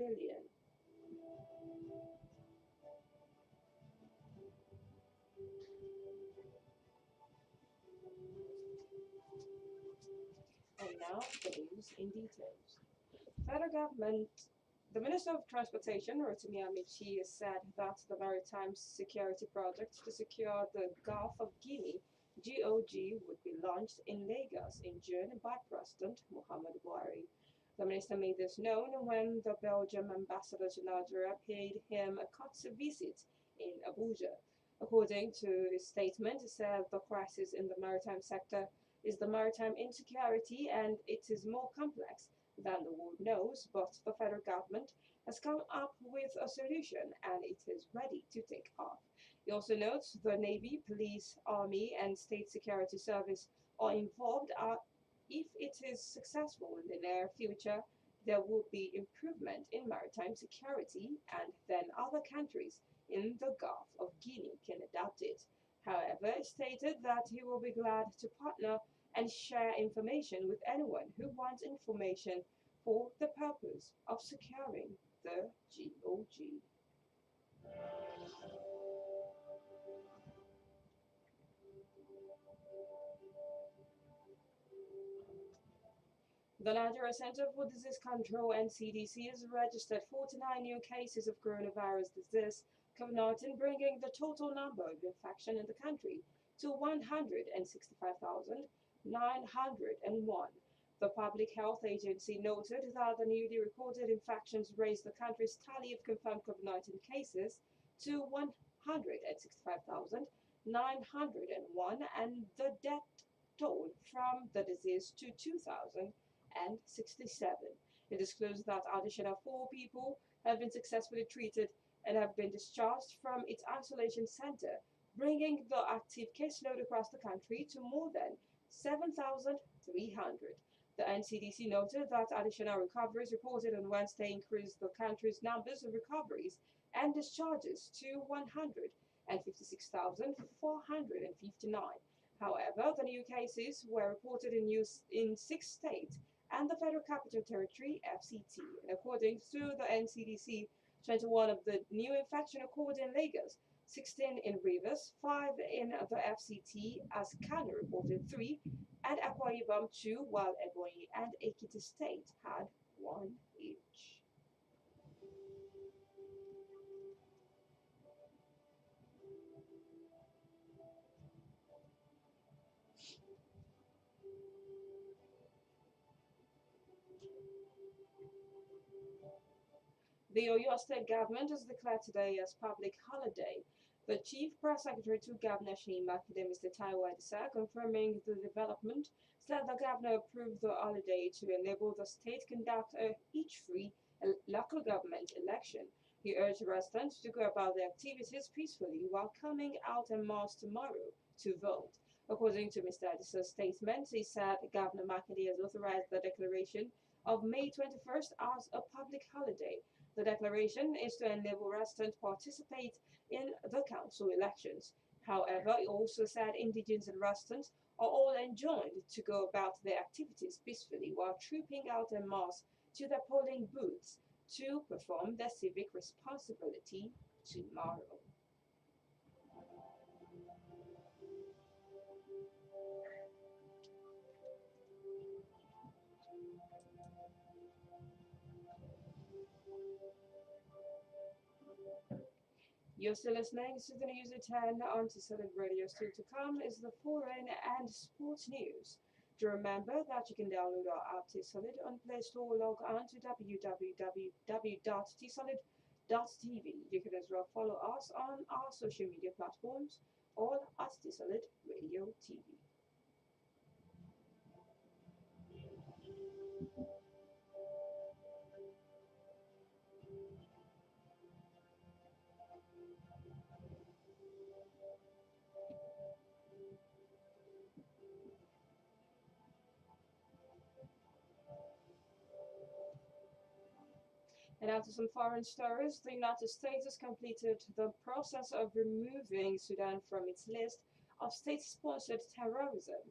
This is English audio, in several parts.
billion. And now the news in details. Federal government, the Minister of Transportation, Rotimi Amici, said that the maritime security project to secure the Gulf of Guinea (GOG) would be launched in Lagos in June by President Muhammadu Buhari. The minister made this known when the Belgian ambassador to Nigeria paid him a courtesy visit in Abuja. According to his statement, he said the crisis in the maritime sector is the maritime insecurity and it is more complex than the world knows, but the federal government has come up with a solution and it is ready to take off. He also notes the Navy, Police, Army, and State Security Service are involved. If it is successful in the near future, there will be improvement in maritime security, and then other countries in the Gulf of Guinea can adopt it. However, he stated that he will be glad to partner and share information with anyone who wants information for the purpose of securing the GOG. The Nigeria Center for Disease Control (NCDC) has registered 49 new cases of coronavirus disease COVID-19, bringing the total number of infections in the country to 165,901. The Public Health Agency noted that the newly reported infections raised the country's tally of confirmed COVID-19 cases to 165,901 and the death toll from the disease to 2,067. It disclosed that additional 4 people have been successfully treated and have been discharged from its isolation center, bringing the active caseload across the country to more than 7,300. The NCDC noted that additional recoveries reported on Wednesday increased the country's numbers of recoveries and discharges to 156,459. However, the new cases were reported in 6 states and the Federal Capital Territory (FCT). And according to the NCDC, 21 of the new infections occurred in Lagos, 16 in Rivers, 5 in the FCT, as Kano reported 3, and Akwa Ibom 2, while Ebonyi and Ekiti State had 1 each. The Oyo State government has declared today as public holiday. The chief press secretary to Governor Sheyi Makinde, Mr. Taiwo Adisa, confirming the development, said the governor approved the holiday to enable the state conduct each free local government election. He urged residents to go about their activities peacefully while coming out en masse tomorrow to vote. According to Mr. Adisa's statement, he said Governor Makinde has authorized the declaration of May 21st as a public holiday. The declaration is to enable residents to participate in the council elections. However, he also said indigents and residents are all enjoined to go about their activities peacefully while trooping out en masse to their polling booths to perform their civic responsibility tomorrow. You're still listening to the News at 10 on Solid Radio. Still to come is the foreign and sports news. Do remember that you can download our app T-Solid on Play Store or log on to www.tsolid.tv. You can as well follow us on our social media platforms, all at T-Solid Radio TV. And after some foreign stories, the United States has completed the process of removing Sudan from its list of state-sponsored terrorism.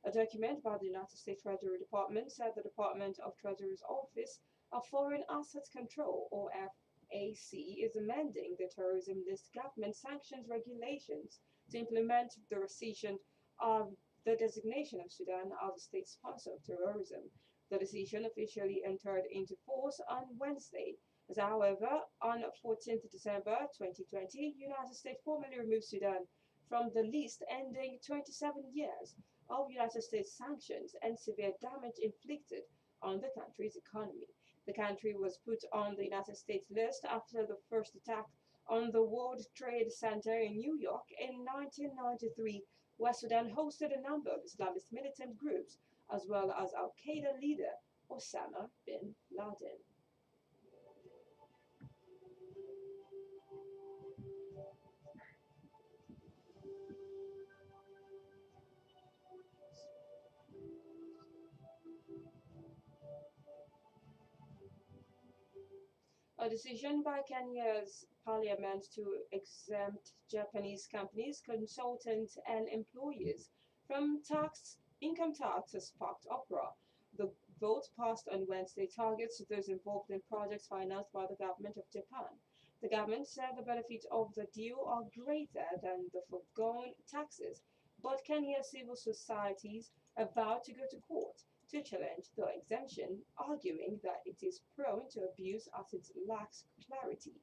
A document by the United States Treasury Department said the Department of Treasury's Office of Foreign Assets Control, or FAC, is amending the terrorism list government sanctions regulations to implement the rescission of the designation of Sudan as a state sponsor of terrorism. The decision officially entered into force on Wednesday. As however, on 14th December 2020, United States formally removed Sudan from the list, ending 27 years of United States sanctions and severe damage inflicted on the country's economy. The country was put on the United States list after the first attack on the World Trade Center in New York in 1993, where Sudan hosted a number of Islamist militant groups, as well as Al Qaeda leader Osama bin Laden. A decision by Kenya's parliament to exempt Japanese companies, consultants, and employees from income tax has sparked uproar. The vote passed on Wednesday targets those involved in projects financed by the government of Japan. The government said the benefits of the deal are greater than the foregone taxes, but Kenya's civil societies are about to go to court to challenge the exemption, arguing that it is prone to abuse as it lacks clarity.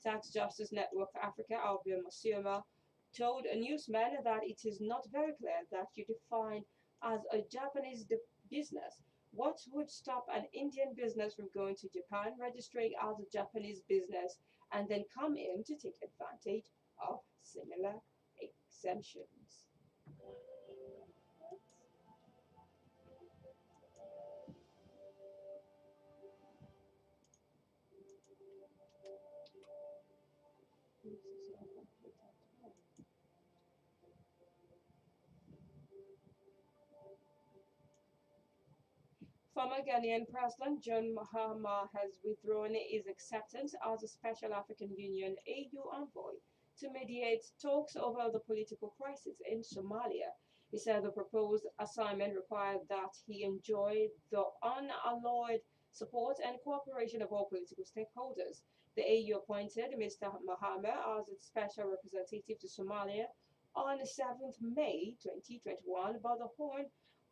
Tax Justice Network Africa, Albion Masioma, told a newsman that it is not very clear that you define as a Japanese business. What would stop an Indian business from going to Japan, registering as a Japanese business, and then come in to take advantage of similar exemptions? Former Ghanaian President John Mahama has withdrawn his acceptance as a Special African Union AU envoy to mediate talks over the political crisis in Somalia. He said the proposed assignment required that he enjoy the unalloyed support and cooperation of all political stakeholders. The AU appointed Mr. Mahama as its special representative to Somalia on 7th May 2021, but the Horn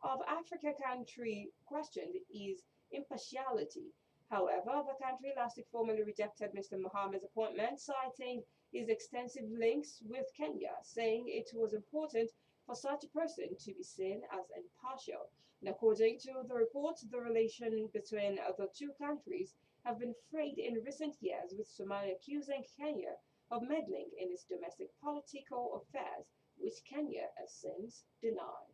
of Africa country questioned his impartiality. However, the country last week formally rejected Mr. Mohammed's appointment, citing his extensive links with Kenya, saying it was important for such a person to be seen as impartial. And according to the report, the relation between the two countries have been frayed in recent years, with Somalia accusing Kenya of meddling in its domestic political affairs, which Kenya has since denied.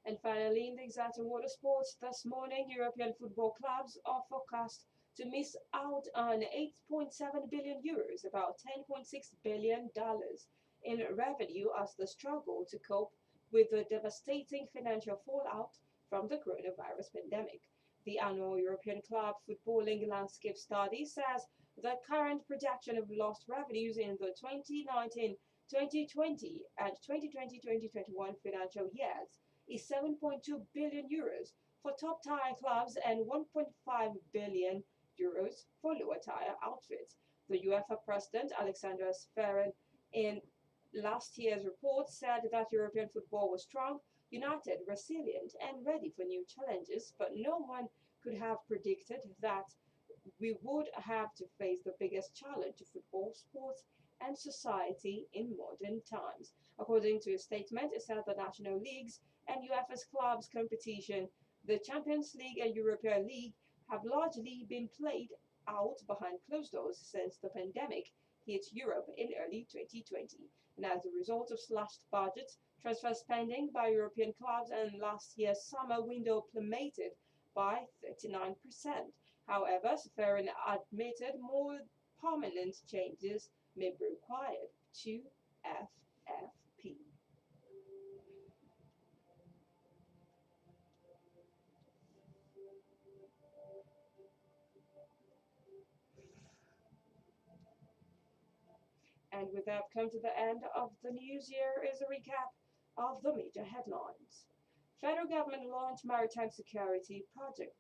And finally, in the exciting water sports this morning, European football clubs are forecast to miss out on 8.7 billion euros, about $10.6 billion in revenue as they struggle to cope with the devastating financial fallout from the coronavirus pandemic. The annual European Club Footballing Landscape Study says the current projection of lost revenues in the 2019 2020 and 2020-2021 financial years is 7.2 billion euros for top tier clubs and 1.5 billion euros for lower tier outfits. The UEFA president Alexander Sferin in last year's report said that European football was strong, united, resilient, and ready for new challenges, but no one could have predicted that we would have to face the biggest challenge to football, sports, and society in modern times. According to a statement, it said the national leagues and UEFA's clubs competition, the Champions League and Europa League, have largely been played out behind closed doors since the pandemic hit Europe in early 2020. And as a result of slashed budgets, transfer spending by European clubs and last year's summer window plummeted by 39%. However, Seferin admitted more permanent changes may be required to FFP. And with that, come to the end of the news. Here is a recap of the major headlines. Federal government launched maritime security project.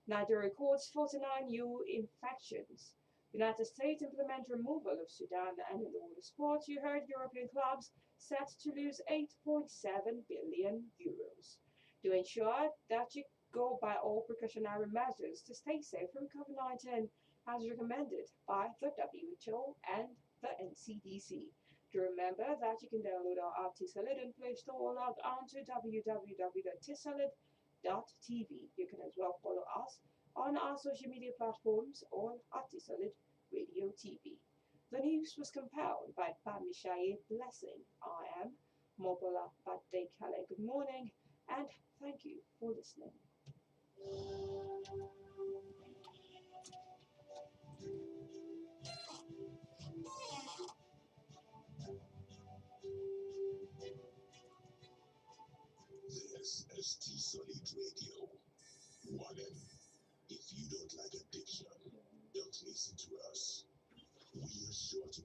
Nigeria records 49 new infections. United States implement removal of Sudan. And in the world of sports, you heard European clubs set to lose 8.7 billion euros. To ensure that you go by all precautionary measures to stay safe from COVID-19, as recommended by the WHO and the NCDC. To remember that you can download our app T-Solid in Play Store or log on to www.tsolid.tv. You can as well follow us on our social media platforms or at T-Solid Radio TV. The news was compiled by Bamishaye Blessing. I am Mobola Badekale. Good morning and thank you for listening. This is T Solid Radio. Warning: if you don't like addiction, don't listen to us. We are sure to